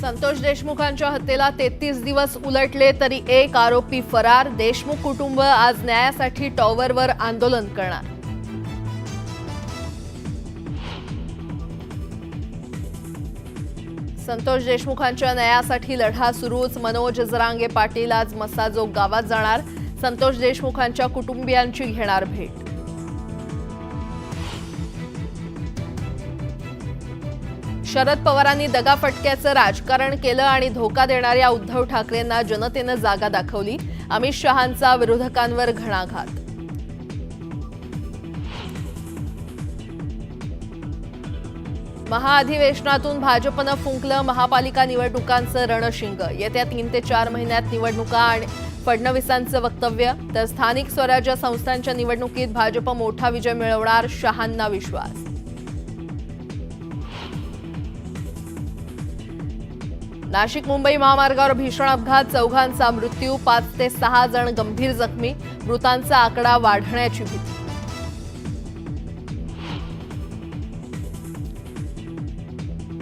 संतोष देशमुखांच्या हत्येला 33 दिवस उलटले तरी एक आरोपी फरार। देशमुख कुटुंब आज न्यायासाठी टॉवरवर आंदोलन करणार। संतोष देशमुखांच्या न्यायासाठी लढा सुरूच। मनोज जरांगे पाटील आज मसाजोग गावात जाणार। संतोष देशमुखांच्या कुटुंबियांची घेणार भेट। शरद पवारांनी दगाफटक्याचं राजकारण केलं आणि धोका देणाऱ्या उद्धव ठाकरेंना जनतेनं जागा दाखवली। अमित शहांचा विरोधकांवर घणाघात। महाअधिवेशनातून भाजपनं फुंकलं महापालिका निवडणुकांचं रणशिंग। येत्या 3 ते 4 महिन्यात निवडणुका आणि फडणवीसांचं वक्तव्य। तर स्थानिक स्वराज्य संस्थांच्या निवडणुकीत भाजप मोठा विजय मिळवणार, शहांना विश्वास। नाशिक मुंबई महामार्गावर भीषण अपघात, 4घांचा मृत्यू, 5 ते 6 जण गंभीर जखमी। मृतांचा आकडा वाढण्याची भीती।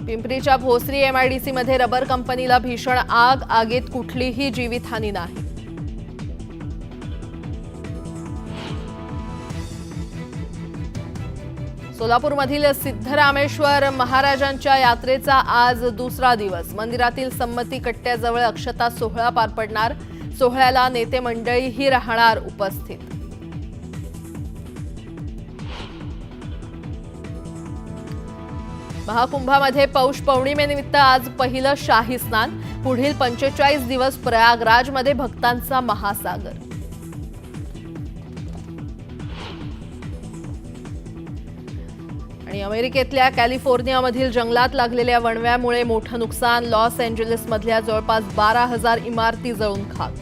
पिंपरीच्या भोसरी एमआयडीसी मध्ये रबर कंपनीला भीषण आग, आगीत कुठलीही जीवितहानी नाही। सोलापूरमधील सिद्धरामेश्वर महाराजांच्या यात्रेचा आज दुसरा दिवस। मंदिरातील संमती कट्ट्याजवळ अक्षता सोहळा पार पडणार। सोहळ्याला नेते मंडळीही राहणार उपस्थित। महाकुंभामध्ये पौष पौर्णिमेनिमित्त आज पहिलं शाही स्नान। पुढील 45 दिवस प्रयागराजमध्ये भक्तांचा महासागर। आणि अमेरिकेतल्या कॅलिफोर्नियामधील जंगलात लागलेल्या वणव्यामुळे मोठं नुकसान। लॉस एंजेलिसमधल्या जवळपास 12,000 इमारती जळून खाक।